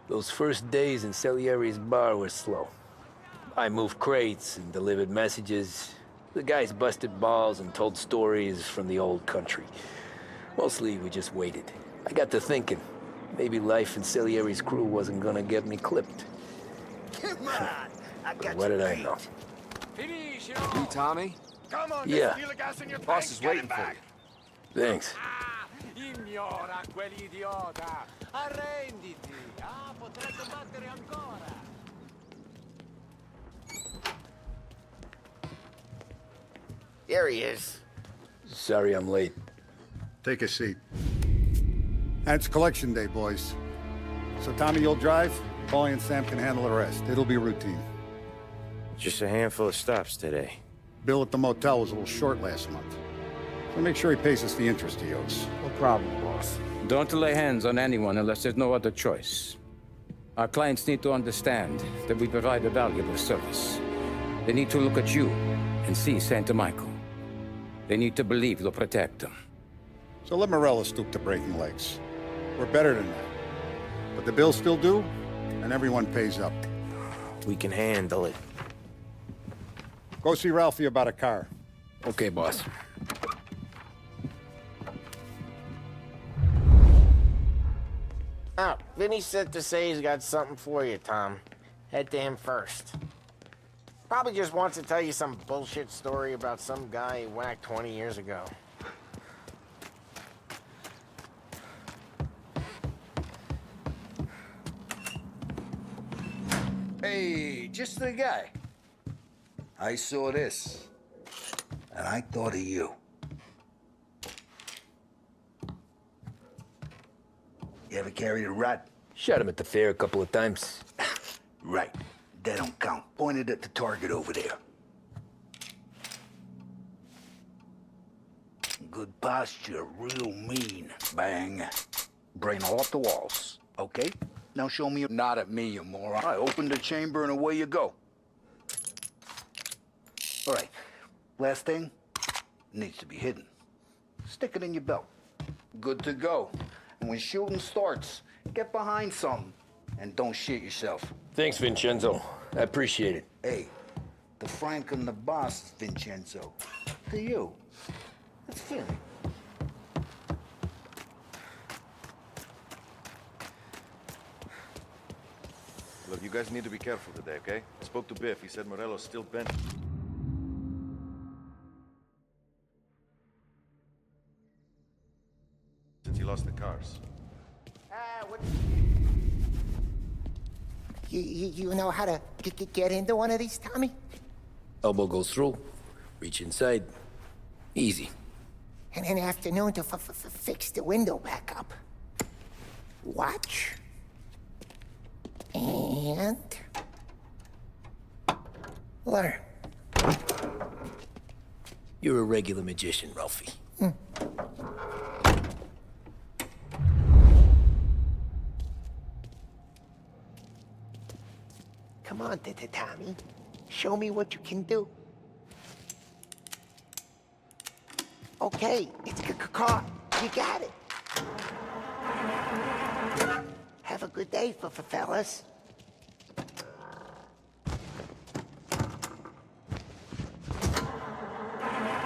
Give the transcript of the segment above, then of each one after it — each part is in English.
Those first days in Salieri's bar were slow. I moved crates and delivered messages. The guys busted balls and told stories from the old country. Mostly, we just waited. I got to thinking, maybe life in Salieri's crew wasn't gonna get me clipped. Come on, I got What you did I beat. know? You, Tommy? Come on, Yeah. steal the gas in your Boss tank, is get waiting it for back. Thanks. Ignora quell'idiota! Arrenditi! Potrete battere ancora! There he is. Sorry I'm late. Take a seat. And it's collection day, boys. So Tommy, you'll drive. Paulie and Sam can handle the rest. It'll be routine. Just a handful of stops today. Bill at the motel was a little short last month. So make sure he pays us the interest he owes. No problem, boss. Don't lay hands on anyone unless there's no other choice. Our clients need to understand that we provide a valuable service. They need to look at you and see Santa Michael. They need to believe you'll protect them. So let Morella stoop to breaking legs. We're better than that. But the bills still due, and everyone pays up. We can handle it. Go see Ralphie about a car. Okay, boss. Oh, Vinny said to say he's got something for you, Tom. Head to him first. Probably just wants to tell you some bullshit story about some guy he whacked 20 years ago. Hey, just the guy. I saw this, and I thought of you. You ever carried a rat? Shot him at the fair a couple of times. Right. That don't count. Pointed at the target over there. Good posture, real mean. Bang. Brain off the walls. Okay? Now show me. Not at me, you moron. I open the chamber and away you go. All right. Last thing. Needs to be hidden. Stick it in your belt. Good to go. And when shooting starts, get behind something. And don't shit yourself. Thanks, Vincenzo. I appreciate it. Hey, the Frank and the boss is Vincenzo. To you. It's Philly. Look, you guys need to be careful today, okay? I spoke to Biff. He said Morello's still bent. Since he lost the cars. What? You know how to get into one of these, Tommy? Elbow goes through. Reach inside. Easy. And an afternoon to fix the window back up. Watch. And... learn. You're a regular magician, Ralphie. Come on, Tommy. Show me what you can do. Okay, it's caught. You got it. Have a good day, fellas.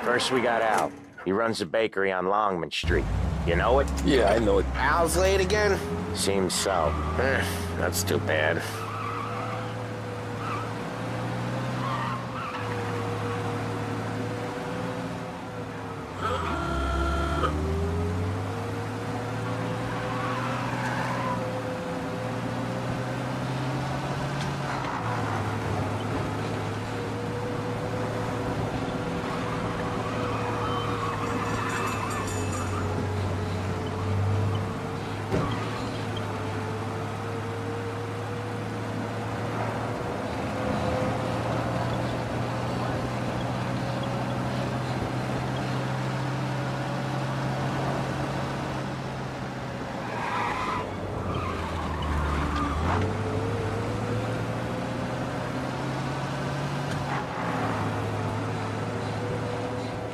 First we got Al. He runs a bakery on Longman Street. You know it? Yeah, I know it. Al's late again? Seems so. That's too bad.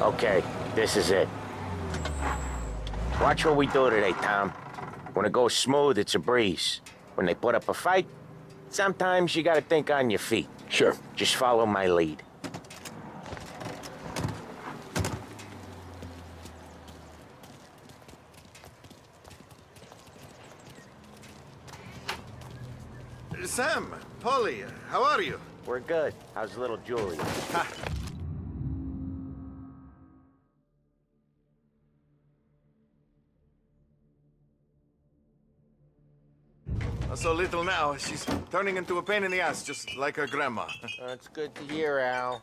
Okay, this is it. Watch what we do today, Tom. When it goes smooth, it's a breeze. When they put up a fight, sometimes you gotta think on your feet. Sure. Just follow my lead. Sam, Polly, how are you? We're good. How's little Julie? So little now, she's turning into a pain in the ass, just like her grandma. That's good to hear, Al.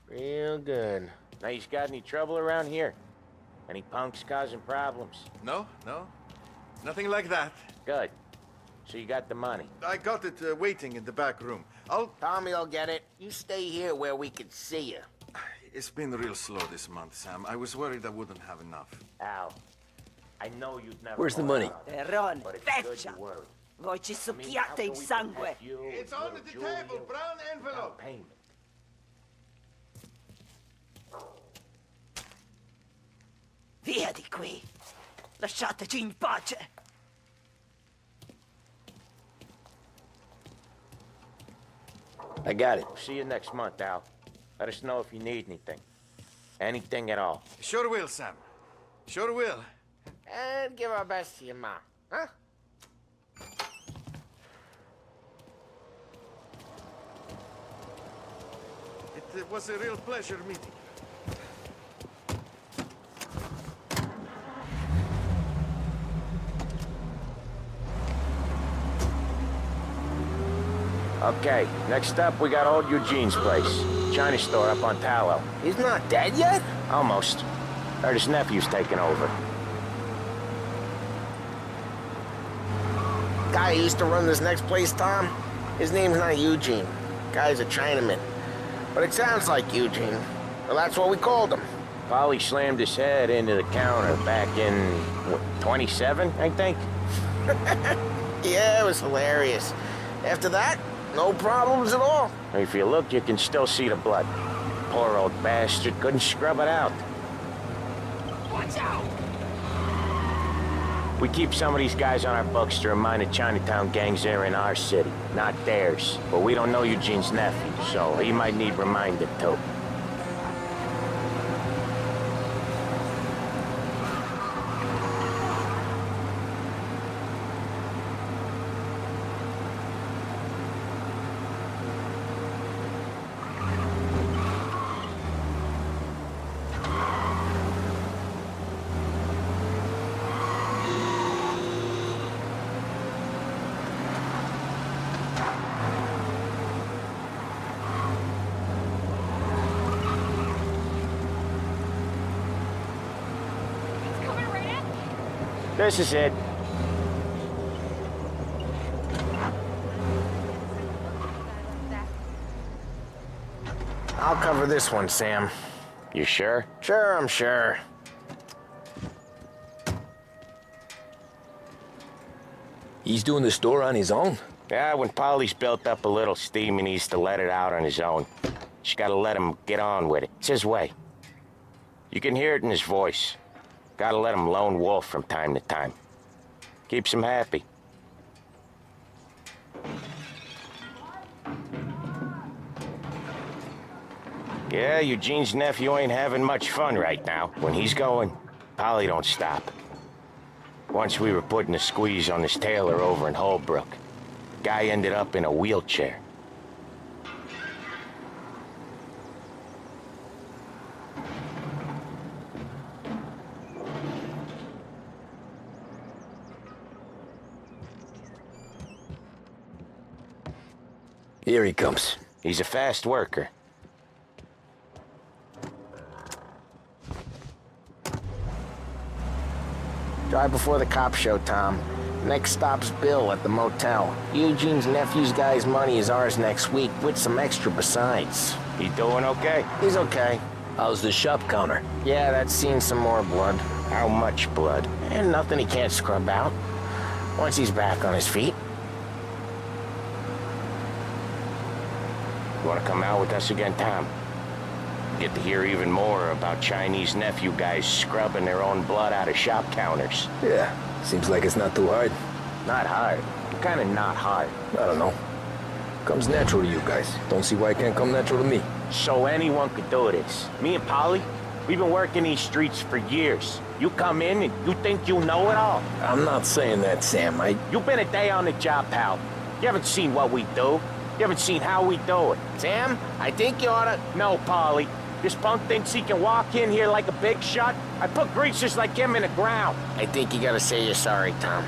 Real good. Now, you got any trouble around here? Any punks causing problems? No, nothing like that. Good. So you got the money. I got it waiting in the back room. Tommy will get it. You stay here where we can see you. It's been real slow this month, Sam. I was worried I wouldn't have enough. Al, I know you'd never... Where's the money? Terron, But it's good feccia! you worry. Voi ci I mean, how succhiate can il we sangue! protect you, It's on little the Julia, table, brown envelope. without payment? Via di qui! Lasciateci in pace! I got it. See you next month, Al. Let us know if you need anything. Anything at all. Sure will, Sam. Sure will. And give our best to your mom, huh? It was a real pleasure meeting you. Okay, next up, we got old Eugene's place. China store up on Tallow. He's not dead yet? Almost. Heard his nephew's taking over. Guy who used to run this next place, Tom? His name's not Eugene. Guy's a Chinaman. But it sounds like Eugene. Well, that's what we called him. Polly slammed his head into the counter back in, what, 27, I think? Yeah, it was hilarious. After that, no problems at all. If you look, you can still see the blood. Poor old bastard couldn't scrub it out. Watch out! We keep some of these guys on our books to remind the Chinatown gangs they're in our city, not theirs. But we don't know Eugene's nephew, so he might need reminded too. This is it. I'll cover this one, Sam. You sure? Sure, I'm sure. He's doing the store on his own? Yeah, when Polly's built up a little steam, he needs to let it out on his own. Just gotta let him get on with it. It's his way. You can hear it in his voice. Gotta let him lone wolf from time to time. Keeps him happy. Yeah, Eugene's nephew ain't having much fun right now. When he's going, Polly don't stop. Once we were putting a squeeze on this tailor over in Holbrook. Guy ended up in a wheelchair. Here he comes. He's a fast worker. Drive before the cops show, Tom. Next stop's Bill at the motel. Eugene's nephew's guy's money is ours next week, with some extra besides. He doing okay? He's okay. How's the shop counter? Yeah, that's seen some more blood. How much blood? And nothing he can't scrub out. Once he's back on his feet. You want to come out with us again, Tom? Get to hear even more about Chinese nephew guys scrubbing their own blood out of shop counters. Yeah, seems like it's not too hard. Not hard. Kind of not hard. I don't know. Comes natural to you guys. Don't see why it can't come natural to me. So anyone could do this. Me and Polly, we've been working these streets for years. You come in and you think you know it all. I'm not saying that, Sam. You've been a day on the job, pal. You haven't seen what we do. You haven't seen how we do it. Sam, I think you oughta... No, Polly. This punk thinks he can walk in here like a big shot. I put greasers like him in the ground. I think you gotta say you're sorry, Tom.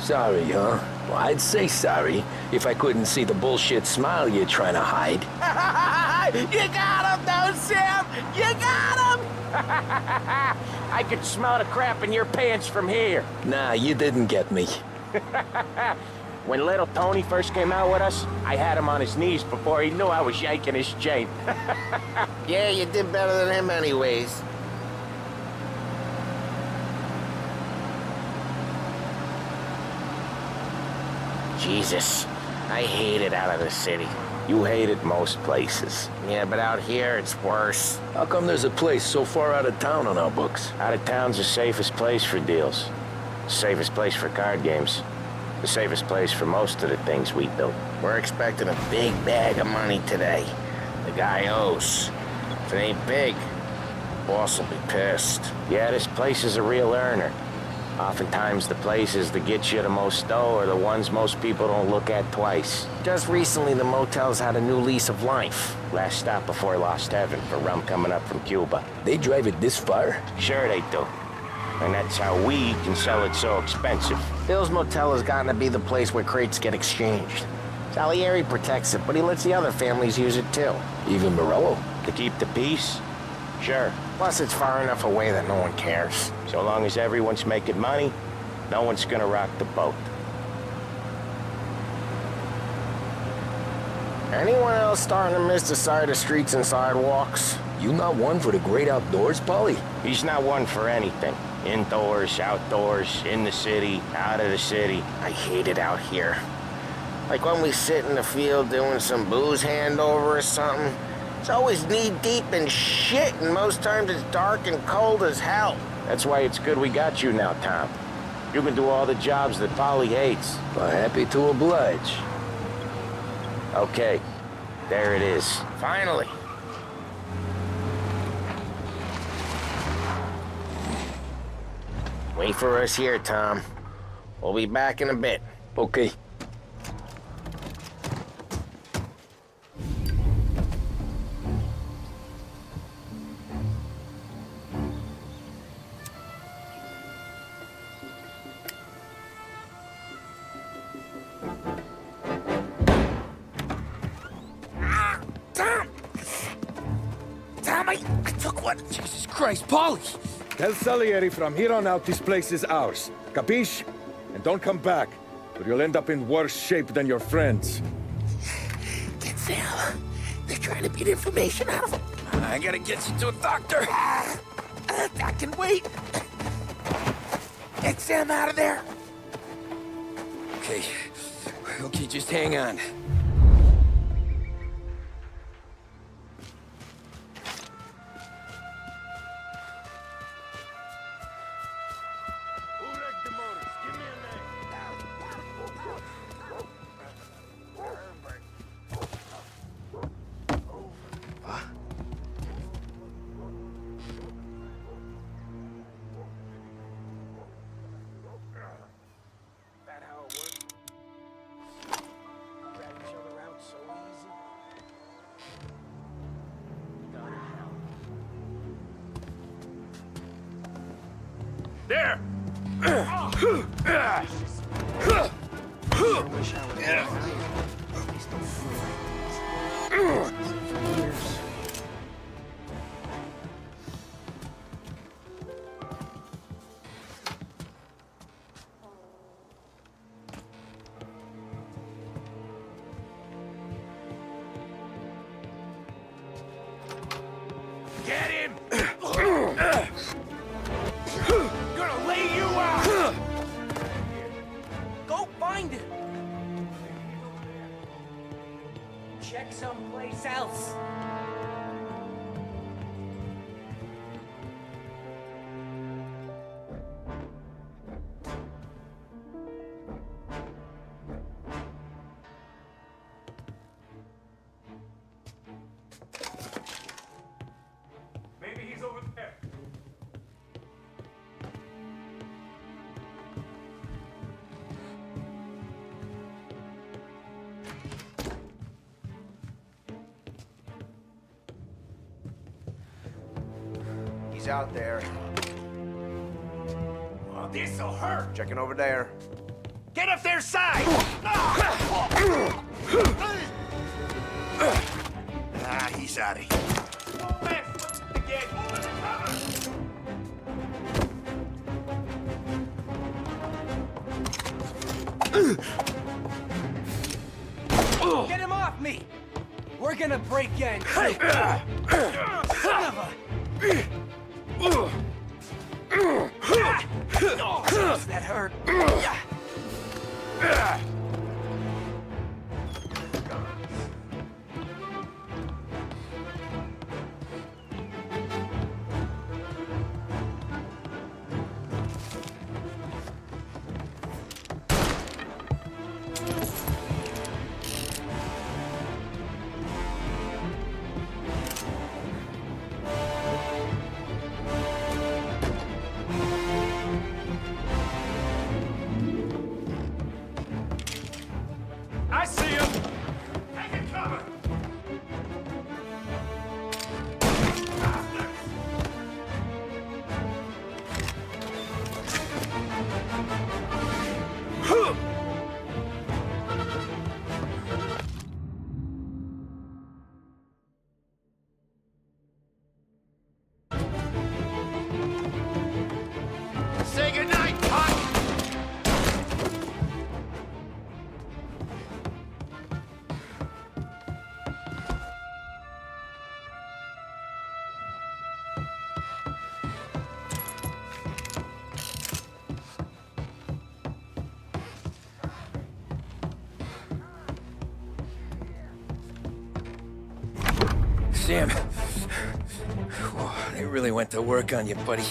Sorry, huh? Well, I'd say sorry if I couldn't see the bullshit smile you're trying to hide. You got him, though, Sam! You got him! I could smell the crap in your pants from here. Nah, you didn't get me. When little Tony first came out with us, I had him on his knees before he knew I was yanking his chain. Yeah, you did better than him anyways. Jesus, I hate it out of the city. You hate it most places. Yeah, but out here, it's worse. How come there's a place so far out of town on our books? Out of town's the safest place for deals. The safest place for card games. The safest place for most of the things we do. We're expecting a big bag of money today. The guy owes. If it ain't big, boss will be pissed. Yeah, this place is a real earner. Oftentimes the places that get you the most dough are the ones most people don't look at twice. Just recently, the motel's had a new lease of life. Last stop before Lost Heaven for rum coming up from Cuba. They drive it this far? Sure they do. And that's how we can sell it so expensive. Bill's Motel has gotten to be the place where crates get exchanged. Salieri protects it, but he lets the other families use it too. Even Morello? To keep the peace? Sure. Plus, it's far enough away that no one cares. So long as everyone's making money, no one's gonna rock the boat. Anyone else starting to miss the side of streets and sidewalks? You not one for the great outdoors, Polly? He's not one for anything. Indoors, outdoors, in the city, out of the city. I hate it out here. Like when we sit in the field doing some booze handover or something. It's always knee-deep in shit, and most times it's dark and cold as hell. That's why it's good we got you now, Tom. You can do all the jobs that Polly hates. Well, happy to oblige. Okay, there it is. Finally. Wait for us here, Tom. We'll be back in a bit. Okay. I took one. Jesus Christ, Polly! Tell Salieri from here on out this place is ours. Capiche? And don't come back, or you'll end up in worse shape than your friends. Get Sam. They're trying to beat information out of him. I gotta get you to a doctor. I can wait. Get Sam out of there. Okay. Okay, just hang on. There! Get him! Gonna lay you out! Go find him! Check someplace else. Watch out there. Oh, this'll hurt. Checking over there. Get up their side! He's out of here. Get him off me! We're gonna break in. Son of a... Oh, jeez, that hurt. I see him! Take it cover! Say goodnight, Pop! Sam. Whoa, they really went to work on you, buddy.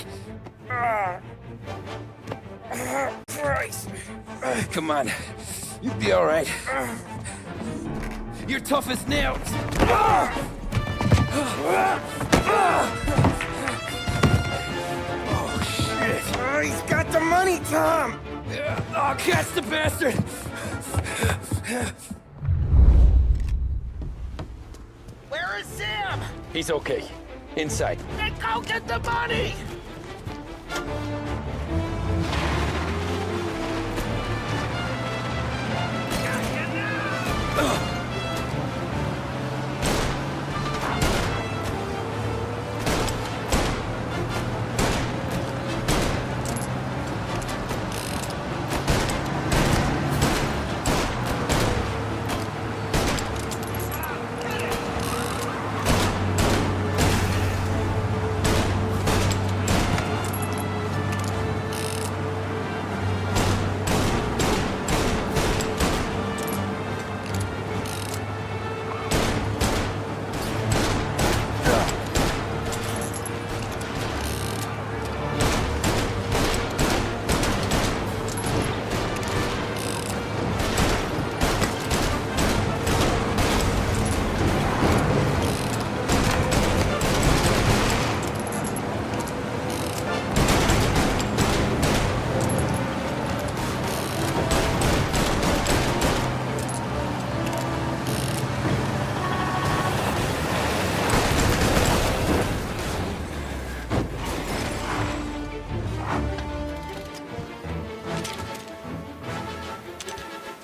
Christ. Come on. You'll be all right. You're tough as nails. Oh, shit. Oh, he's got the money, Tom! Oh, catch the bastard! Where is Sam? He's okay. Inside. Then go get the money!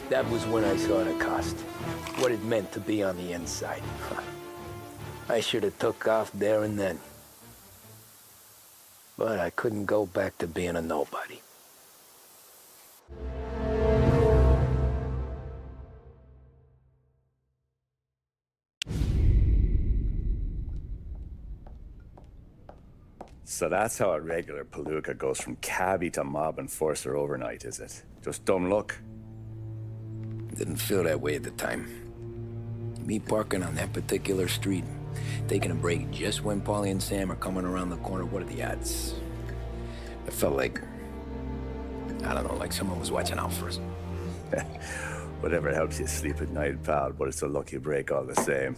That was when I saw the cost. What it meant to be on the inside. I should have took off there and then. But I couldn't go back to being a nobody. So that's how a regular palooka goes from cabbie to mob enforcer overnight, is it? Just dumb luck? Didn't feel that way at the time. Me parking on that particular street, taking a break just when Paulie and Sam are coming around the corner, what are the odds? It felt like, I don't know, like someone was watching out for us. Whatever helps you sleep at night, pal, but it's a lucky break all the same.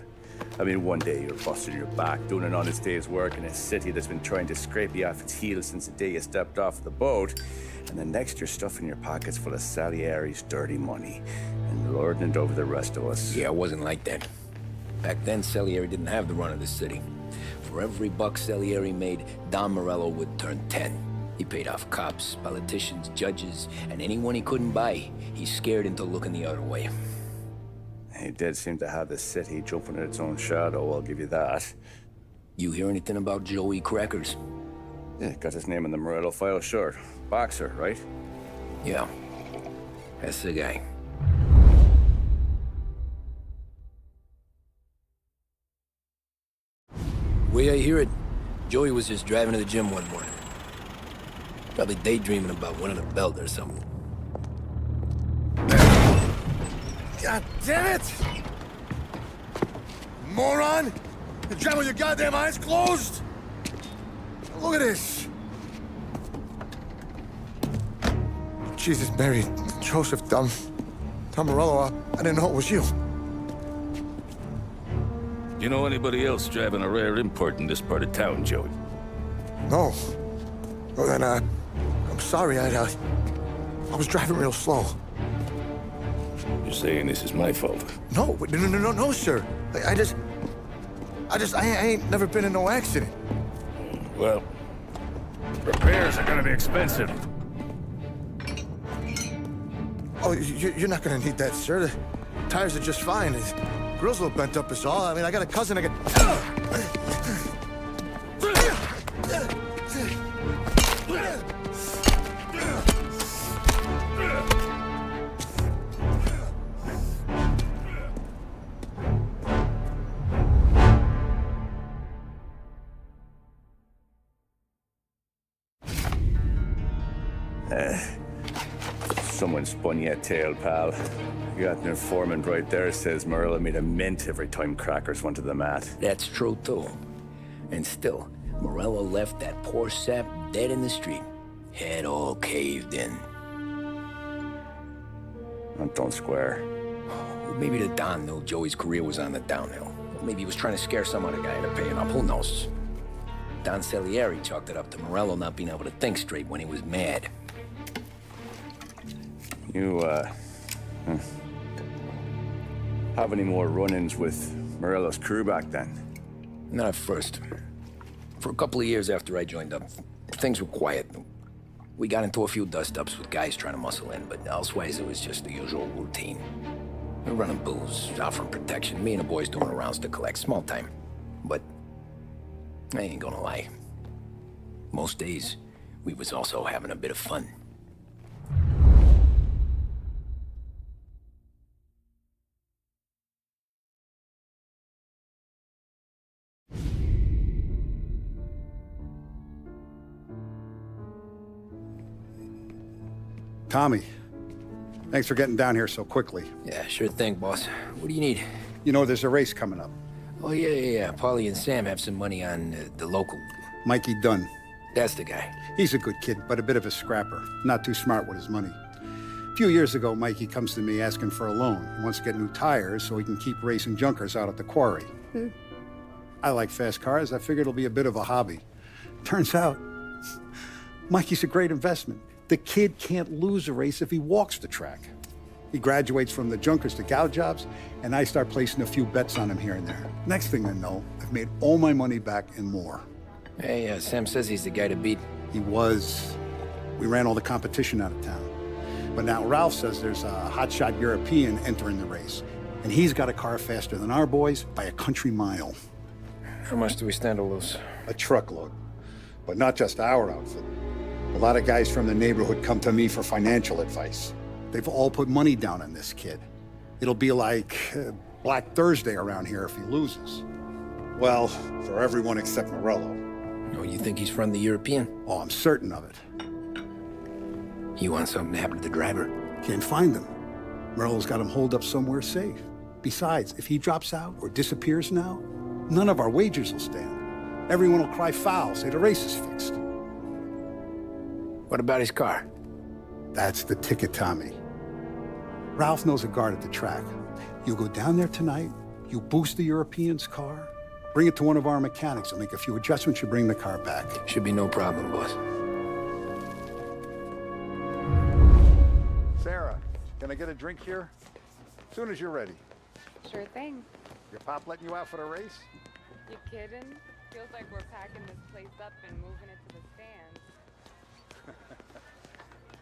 I mean, one day you're busting your back, doing an honest day's work in a city that's been trying to scrape you off its heels since the day you stepped off the boat, and then next you're stuffing your pockets full of Salieri's dirty money and lording it over the rest of us. Yeah, it wasn't like that. Back then, Salieri didn't have the run of the city. For every buck Salieri made, Don Morello would turn 10. He paid off cops, politicians, judges, and anyone he couldn't buy, he scared into looking the other way. He did seem to have the city jumping at its own shadow, I'll give you that. You hear anything about Joey Crackers? Yeah, got his name in the Morello file, sure. Boxer, right? Yeah, that's the guy. Way I hear it, Joey was just driving to the gym one morning. Probably daydreaming about winning a belt or something. God damn it! Moron! You drive with your goddamn eyes closed? Look at this! Jesus, Mary, Joseph, Tom Morello, I didn't know it was you. You know anybody else driving a rare import in this part of town, Joey? No. Well, then, I'm sorry, I was driving real slow. You're saying this is my fault? No, sir. I ain't never been in no accident. Well, repairs are gonna be expensive. Oh, you're not gonna need that, sir. The tires are just fine. The grill's a little bent up is all. I mean, I got a cousin I can... Someone spun you a tail, pal. You got an informant right there says Morello made a mint every time Crackers went to the mat. That's true, too. And still, Morello left that poor sap dead in the street. Head all caved in. That don't square. Well, maybe the Don knew Joey's career was on the downhill. Or maybe he was trying to scare some other guy into paying up. Who knows? Don Salieri chalked it up to Morello not being able to think straight when he was mad. You, have any more run-ins with Morello's crew back then? Not at first. For a couple of years after I joined up, things were quiet. We got into a few dust-ups with guys trying to muscle in, but elsewise it was just the usual routine. We were running booze, offering protection, me and the boys doing rounds to collect, small time. But I ain't gonna lie. Most days, we was also having a bit of fun. Tommy, thanks for getting down here so quickly. Yeah, sure thing, boss. What do you need? You know, there's a race coming up. Oh, yeah. Paulie and Sam have some money on the local. Mikey Dunn. That's the guy. He's a good kid, but a bit of a scrapper. Not too smart with his money. A few years ago, Mikey comes to me asking for a loan. He wants to get new tires so he can keep racing junkers out at the quarry. I like fast cars. I figured it'll be a bit of a hobby. Turns out, Mikey's a great investment. The kid can't lose a race if he walks the track. He graduates from the junkers to gal jobs, and I start placing a few bets on him here and there. Next thing I know, I've made all my money back and more. Hey, Sam says he's the guy to beat. He was. We ran all the competition out of town. But now Ralph says there's a hotshot European entering the race, and he's got a car faster than our boys by a country mile. How much do we stand to lose? A truckload. But not just our outfit. A lot of guys from the neighborhood come to me for financial advice. They've all put money down on this kid. It'll be like Black Thursday around here if he loses. Well, for everyone except Morello. Oh, you think he's from the European? Oh, I'm certain of it. You want something to happen to the driver? Can't find him. Morello's got him holed up somewhere safe. Besides, if he drops out or disappears now, none of our wagers will stand. Everyone will cry foul, say the race is fixed. What about his car? That's the ticket, Tommy. Ralph knows a guard at the track. You go down there tonight, you boost the European's car, bring it to one of our mechanics, and make a few adjustments, you bring the car back. Should be no problem, boss. Sarah, can I get a drink here? As soon as you're ready. Sure thing. Your pop letting you out for the race? You kidding? Feels like we're packing this place up and moving it to the stands.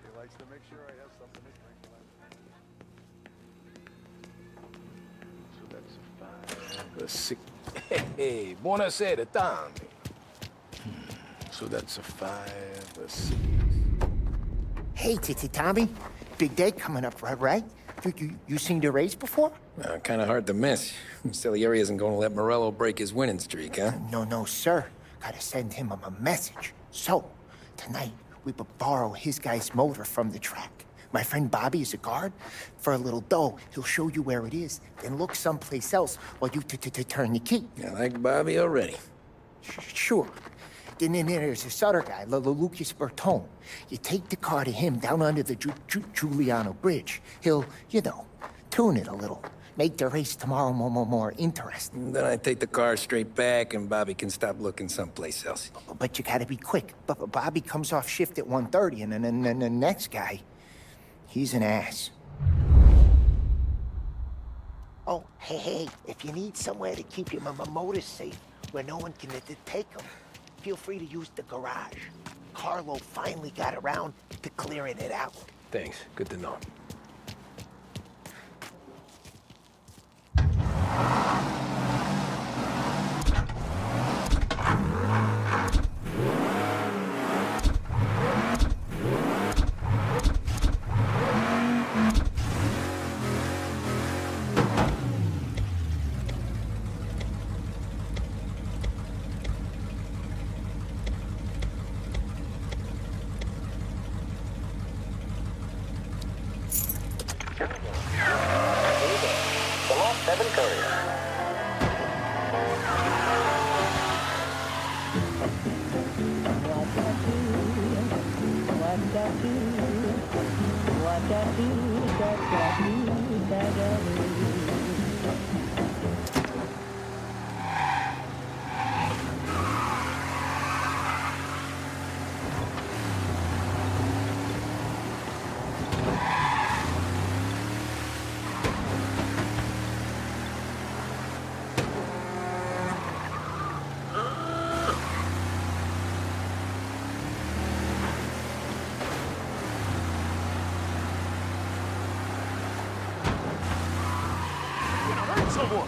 He likes to make sure I have something to drink. So that's a 5, a 6. Hey, buonasera, Tommy. So that's a 5, a 6. Hey, Tommy. Big day coming up, right? You seen the race before? Kind of hard to miss. Salieri isn't going to let Morello break his winning streak, huh? No, sir. Gotta send him a message. So, tonight, we borrow his guy's motor from the track. My friend Bobby is a guard. For a little dough, he'll show you where it is, then look someplace else while you turn the key. I like Bobby already. Sure. Then there's this other guy, Lucas Bertone. You take the car to him down under the Giuliano Bridge. He'll, tune it a little. Make the race tomorrow more interesting. Then I take the car straight back and Bobby can stop looking someplace else. But you gotta be quick. Bobby comes off shift at 1:30, and then the next guy, he's an ass. Oh, hey, if you need somewhere to keep your motor safe, where no one can take them, feel free to use the garage. Carlo finally got around to clearing it out. Thanks. Good to know. Someone!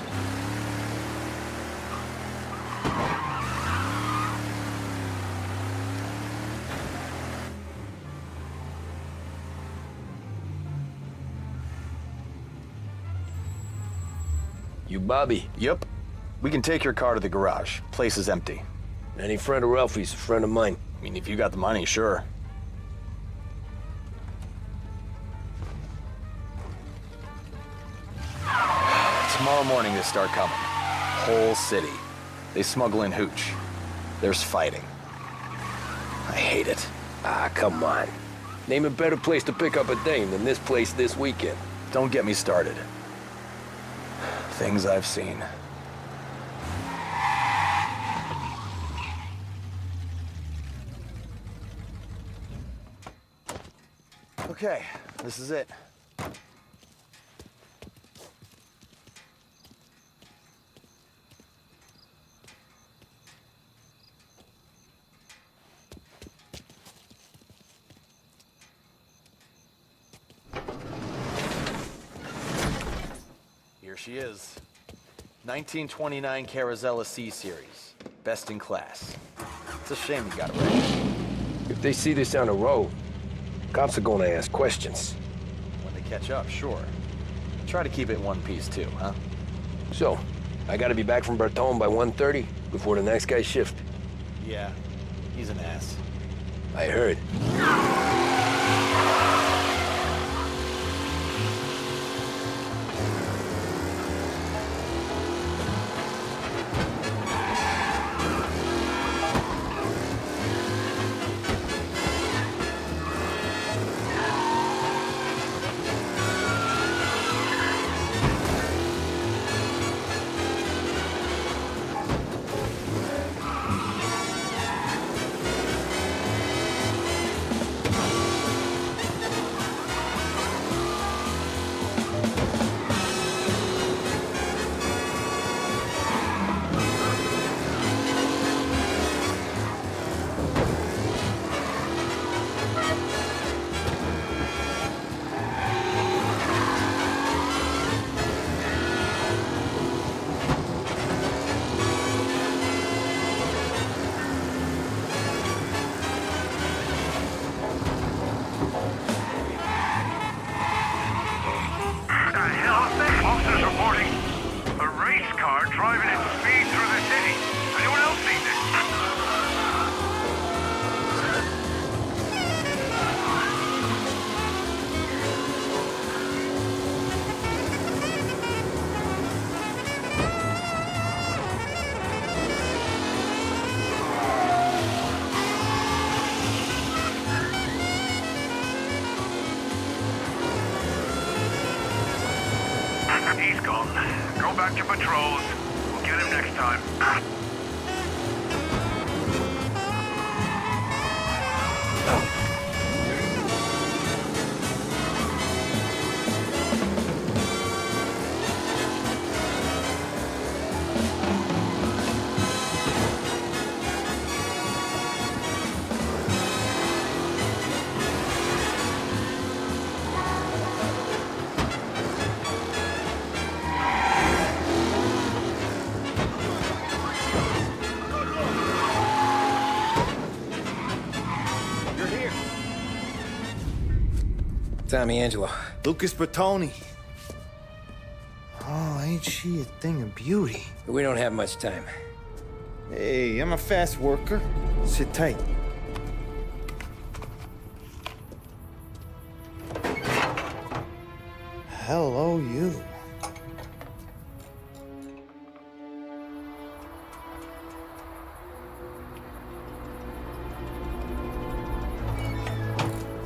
You Bobby? Yep. We can take your car to the garage. Place is empty. Any friend of Ralphie's a friend of mine. I mean, if you got the money, sure. Tomorrow morning they start coming. Whole city. They smuggle in hooch. There's fighting. I hate it. Ah, come on. Name a better place to pick up a dame than this place this weekend. Don't get me started. Things I've seen. Okay, this is it. Here she is. 1929 Carazella C-Series. Best in class. It's a shame you got it right. If they see this on the road, cops are gonna ask questions. When they catch up, sure. Try to keep it in one piece too, huh? So, I gotta be back from Bertone by 1:30 before the next guy's shift. Yeah, he's an ass. I heard. gone. Go back to patrols. We'll get him next time. Tommy Angelo. Lucas Bertoni. Oh, ain't she a thing of beauty? We don't have much time. Hey, I'm a fast worker. Sit tight. Hello, you.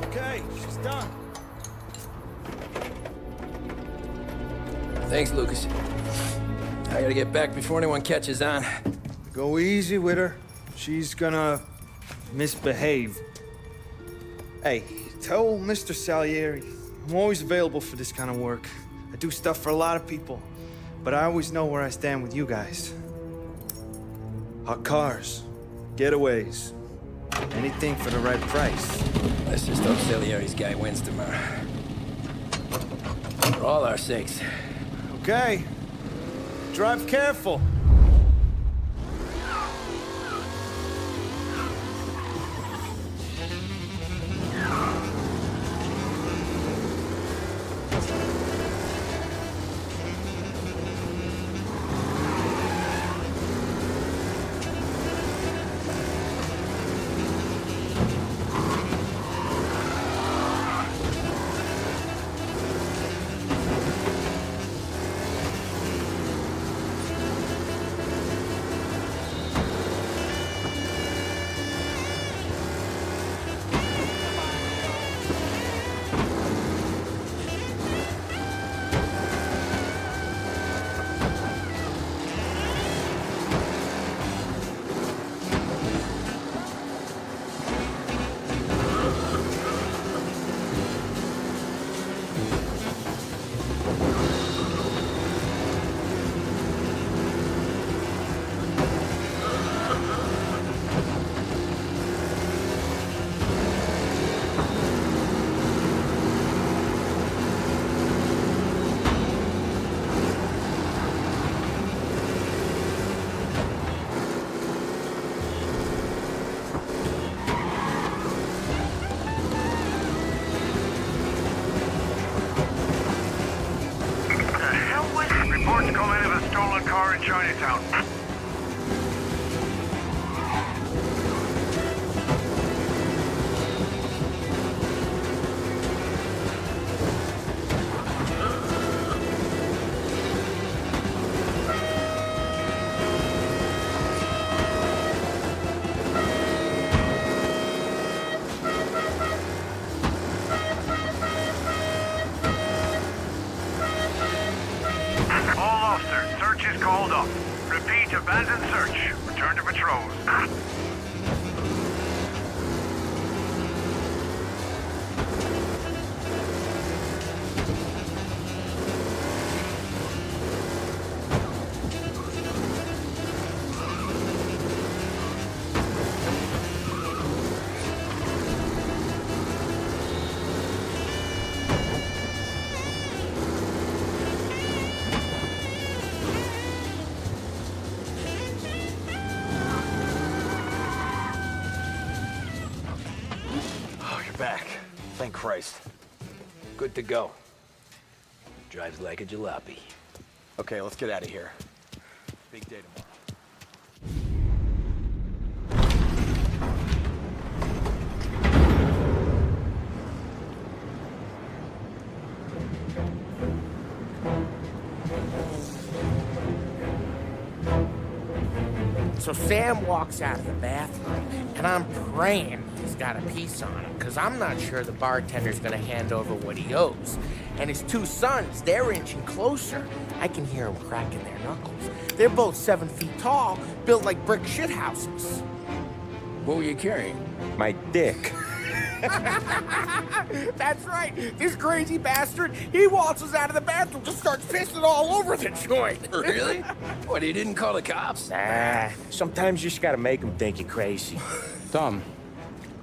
Okay, she's done. Thanks, Lucas. I gotta get back before anyone catches on. Go easy with her. She's gonna misbehave. Hey, tell Mr. Salieri I'm always available for this kind of work. I do stuff for a lot of people, but I always know where I stand with you guys. Hot cars, getaways, anything for the right price. Let's just hope Salieri's guy wins tomorrow. For all our sakes. Okay. Drive careful. Reports come in of a stolen car in Chinatown. Search is called up. Repeat, abandon search. Return to patrols. Back. Thank Christ. Good to go. Drives like a jalopy. Okay, let's get out of here. Big day So Sam walks out of the bathroom, and I'm praying he's got a piece on him, because I'm not sure the bartender's gonna hand over what he owes. And his two sons, they're inching closer. I can hear them cracking their knuckles. They're both 7 feet tall, built like brick shithouses. What were you carrying? My dick. That's right. This crazy bastard, he waltzes out of the bathroom and starts pissing all over the joint. Really? What, he didn't call the cops? Nah, sometimes you just gotta make them think you're crazy. Tom,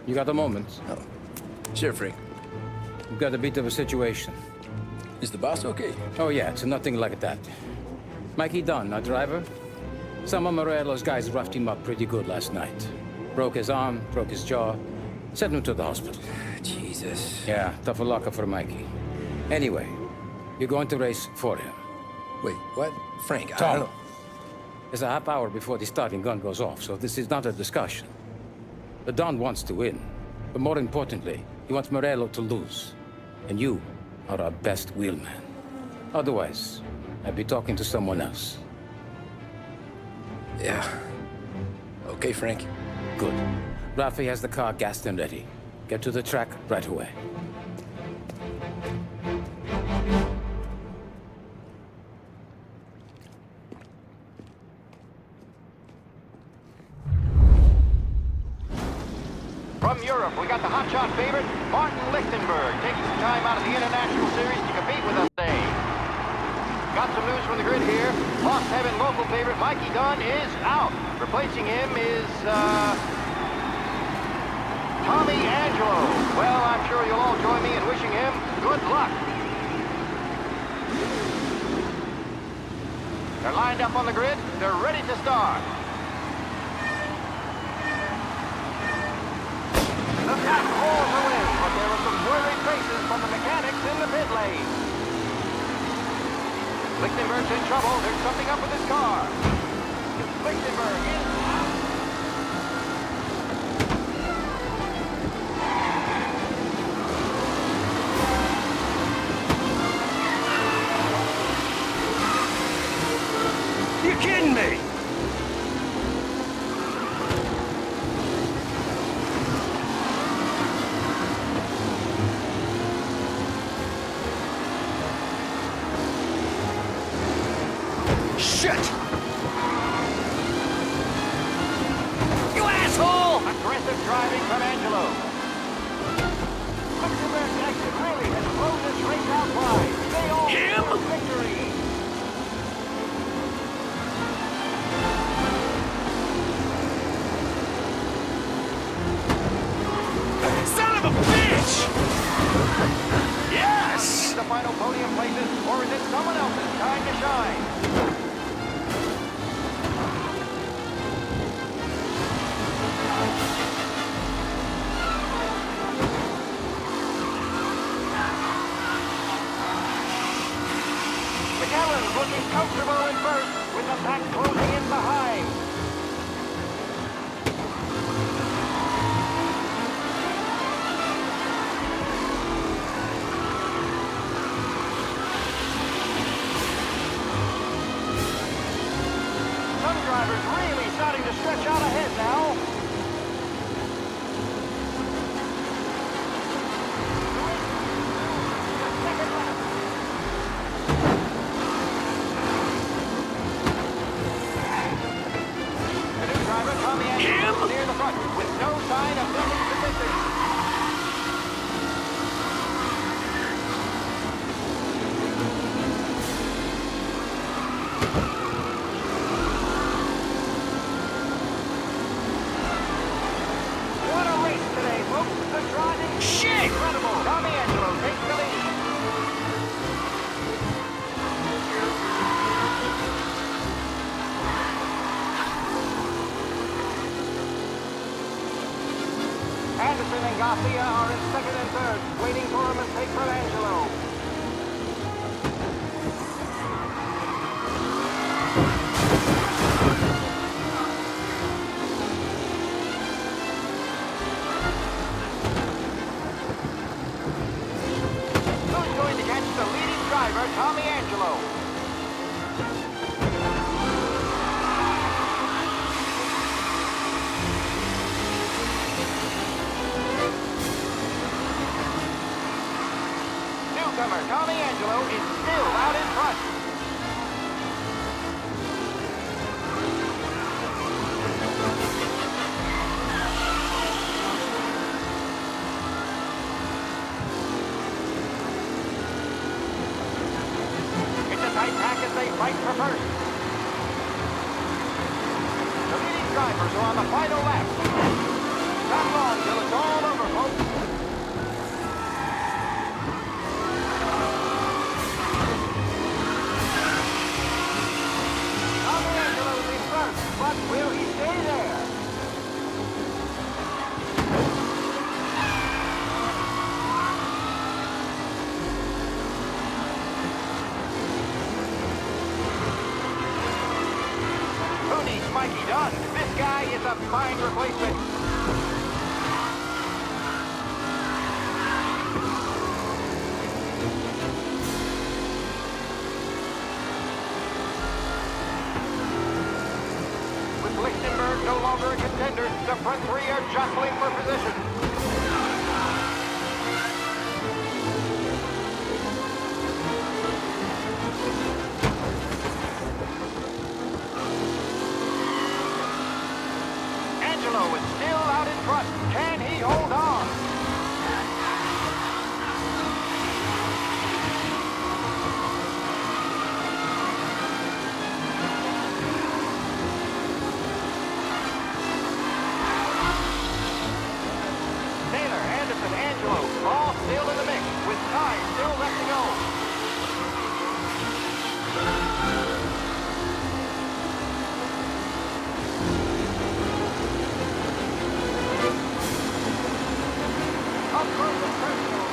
you got a moment? Oh. Sure, Frank. We've got a bit of a situation. Is the boss okay? Oh, yeah, it's nothing like that. Mikey Dunn, our driver. Some of Morello's guys roughed him up pretty good last night. Broke his arm, broke his jaw, sent him to the hospital. Jesus. Yeah, tough luck for Mikey. Anyway, you're going to race for him. Wait, what? Frank, I Tom, don't know. there's a half hour before the starting gun goes off, so this is not a discussion. The Don wants to win, but more importantly, he wants Morello to lose. And you are our best wheelman. Otherwise, I'd be talking to someone else. Yeah. Okay, Frank. Good. Rafi has the car gassed and ready. Get to the track right away. From Europe, we got the hotshot favorite, Martin Lichtenberg, taking some time out of the International Series to compete with us today. Got some news from the grid here. Lost Heaven local favorite Mikey Dunn is out. Replacing him is, Tommy Angelo. Well, I'm sure you'll all join me in wishing him good luck. They're lined up on the grid. They're ready to start. The pack rolls are in, but there are some worried faces from the mechanics in the pit lane. Lichtenberg's in trouble. There's something up with his car. Lichtenberg is out. You kidding me? Shit! You asshole! Aggressive driving from Angelo. Lichtenberg's exit really has blown this race out wide. They all score victory. Son of a bitch! Yes! The final podium places, or is it someone else's time to shine? McAllen's looking comfortable in first, with the pack closing in behind. Some drivers really starting to stretch out ahead now. Second lap. The new driver, Tommy Angelo, near the front, with no sign of building statistics. What a race today, folks. The driving is incredible. Tommy Angelo takes the lead. Anderson and Garcia are in second and third, waiting for a mistake from Angelo. Who's going to catch the leading driver, Tommy Angelo? driver, Tommy Angelo, is still out in front. It's a tight pack as they fight for first. The leading drivers are on the final lap. Not long till it's all over, folks. Tommy Angelo's in front, but will he stay there? Who needs Mikey Dunn? This guy is a fine replacement. With Lichtenberg no longer a contender, the front three are jostling for position. Angelo is still out in front. Can he hold on? Taylor, Anderson, Angelo, all still in the mix, with time still left to go. Up close and personal.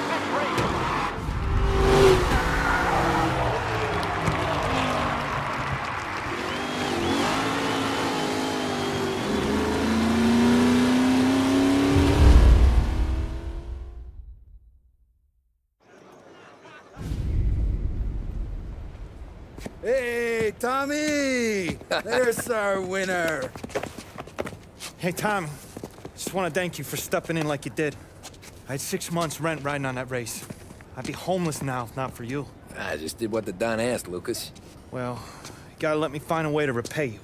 Next race. Hey, Tommy! There's our winner. Hey, Tom. Just want to thank you for stepping in like you did. I had 6 months rent riding on that race. I'd be homeless now if not for you. I just did what the Don asked, Lucas. Well, you gotta let me find a way to repay you.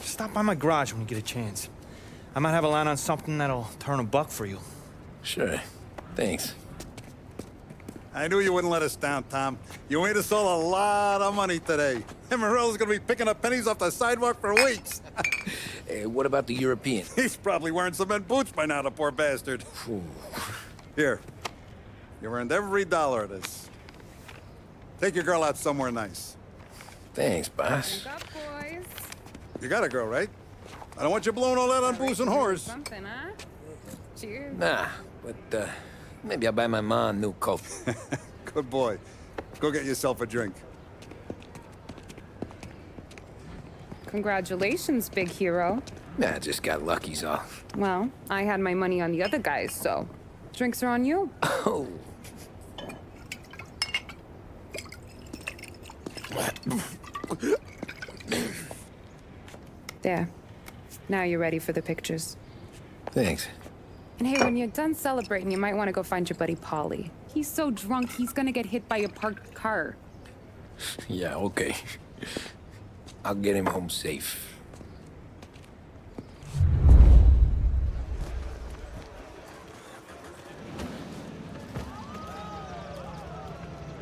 Stop by my garage when you get a chance. I might have a line on something that'll turn $1 for you. Sure. Thanks. I knew you wouldn't let us down, Tom. You made us all a lot of money today. And Morello's gonna be picking up pennies off the sidewalk for weeks. Hey, what about the European? He's probably wearing cement boots by now, the poor bastard. Here. You earned every dollar of this. Take your girl out somewhere nice. Thanks, boss. Wake up, boys. You got a girl, right? I don't want you blowing all that on booze and whores. Something, huh? Cheers. Nah, but maybe I'll buy my mom a new coat. Good boy. Go get yourself a drink. Congratulations, big hero. Nah, I just got lucky's all. Well, I had my money on the other guys, so drinks are on you. Oh. There. Now you're ready for the pictures. Thanks. And hey, when you're done celebrating, you might want to go find your buddy Paulie. He's so drunk, he's gonna get hit by a parked car. Yeah, okay. I'll get him home safe.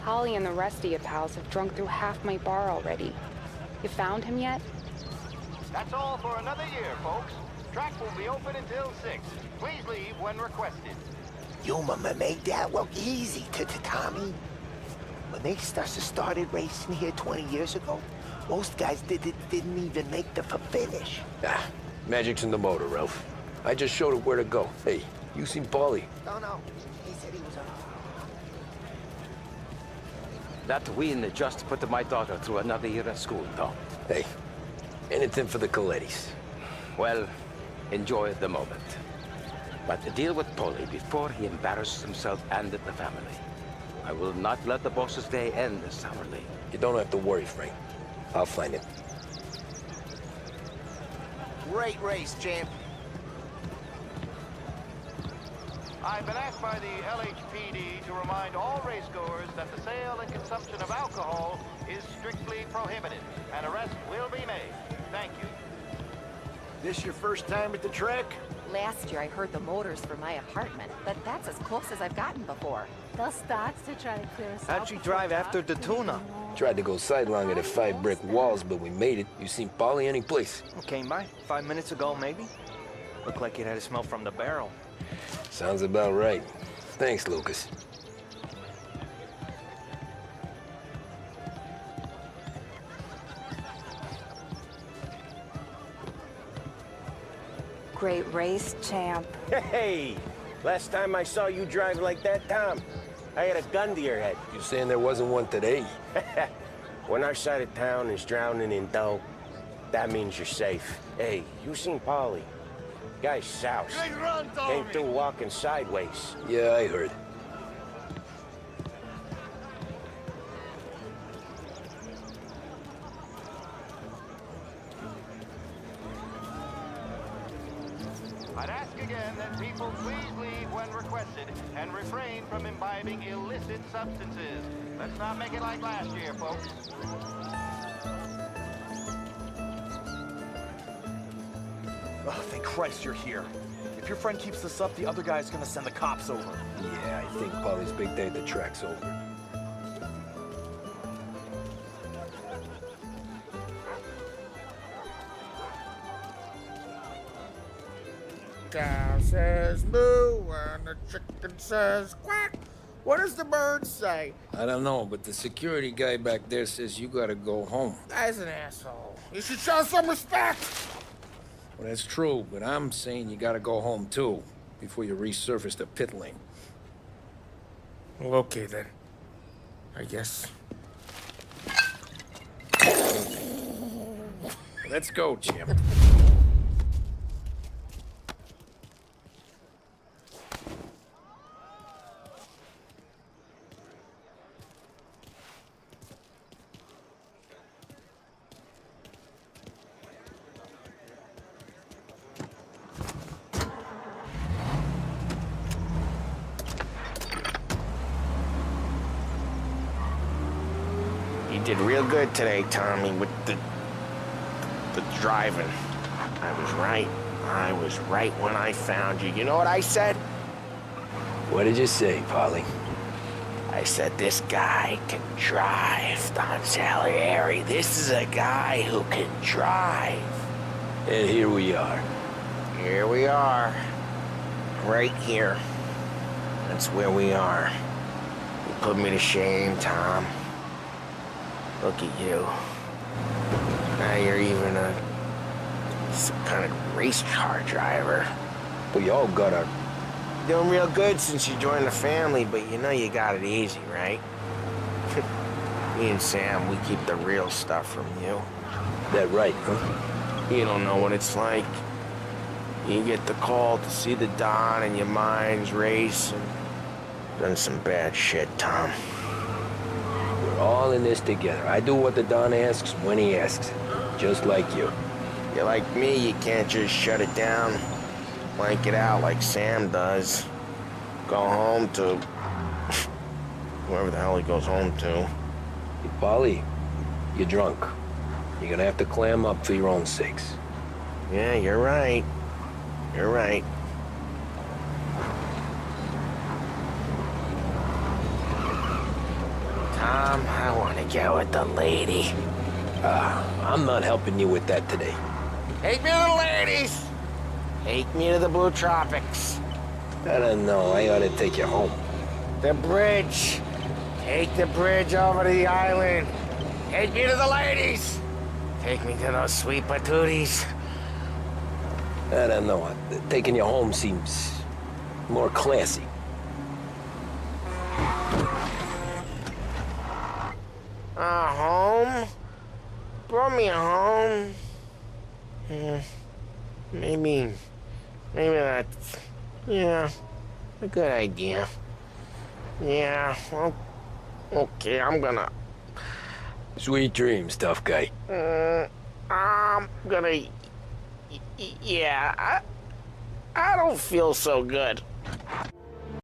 Holly and the rest of your pals have drunk through half my bar already. You found him yet? That's all for another year, folks. Track will be open until 6. Please leave when requested. You made that look easy to Tommy. When they started racing here 20 years ago, most guys didn't even make the finish. Ah, magic's in the motor, Ralph. I just showed it where to go. Hey, you seen Paulie? No. He said he was That win just put my daughter through another year at school, though. Hey, anything for the Colettis. Well, enjoy the moment. But deal with Paulie before he embarrasses himself and the family. I will not let the boss's day end sourly. You don't have to worry, Frank. I'll find him. Great race, champ. I've been asked by the LHPD to remind all racegoers that the sale and consumption of alcohol is strictly prohibited. An arrest will be made. Thank you. This your first time at the track? Last year I heard the motors from my apartment, but that's as close as I've gotten before. They'll start to try to clear us out. How'd you drive after the tuna? Tried to go sidelong at the 5 brick walls, but we made it. You seen Polly any place? Came by 5 minutes ago, maybe. Looked like it had a smell from the barrel. Sounds about right. Thanks, Lucas. Great race, champ. Hey! Last time I saw you drive like that, Tom, I had a gun to your head. You saying there wasn't one today? When our side of town is drowning in dough, that means you're safe. Hey, you seen Polly? Guy's soused. Came through walking sideways. Yeah, I heard. I'd ask again that people please leave when requested and refrain from imbibing illicit substances. Let's not make it like last year, folks. Oh, thank Christ you're here. If your friend keeps this up, the other guy's gonna send the cops over. Yeah, I think Polly's big day at the track's over. Cow says moo and the chicken says quack. What does the bird say? I don't know, but the security guy back there says you gotta go home. Guy's an asshole. You should show some respect. Well, that's true, but I'm saying you gotta go home too, before you resurface the pit lane. Well, okay then. I guess. Let's go, Jim. You did real good today, Tommy, with the driving. I was right. I was right when I found you. You know what I said? What did you say, Polly? I said, this guy can drive, Don Salieri. This is a guy who can drive. And here we are. Here we are. Right here. That's where we are. You put me to shame, Tom. Look at you. Now you're even some kind of race car driver. We all got our... Doing real good since you joined the family, but you know you got it easy, right? Me and Sam, we keep the real stuff from you. That right, huh? You don't know what it's like. You get the call to see the Don and your mind's race and done some bad shit, Tom. We're all in this together. I do what the Don asks when he asks. Just like you. You're like me, you can't just shut it down, blank it out like Sam does. Go home to whoever the hell he goes home to. Hey, Polly, you're drunk. You're gonna have to clam up for your own sakes. Yeah, you're right. You're right. Tom, I want to get with the lady. I'm not helping you with that today. Take me to the ladies! Take me to the Blue Tropics. I don't know. I ought to take you home. The bridge. Take the bridge over to the island. Take me to the ladies. Take me to those sweet patooties. I don't know. Taking you home seems more classy. Home? Brought me home. Maybe that's, yeah, a good idea. Yeah, well, okay, I'm gonna... Sweet dreams, tough guy. I'm gonna... Yeah, I don't feel so good.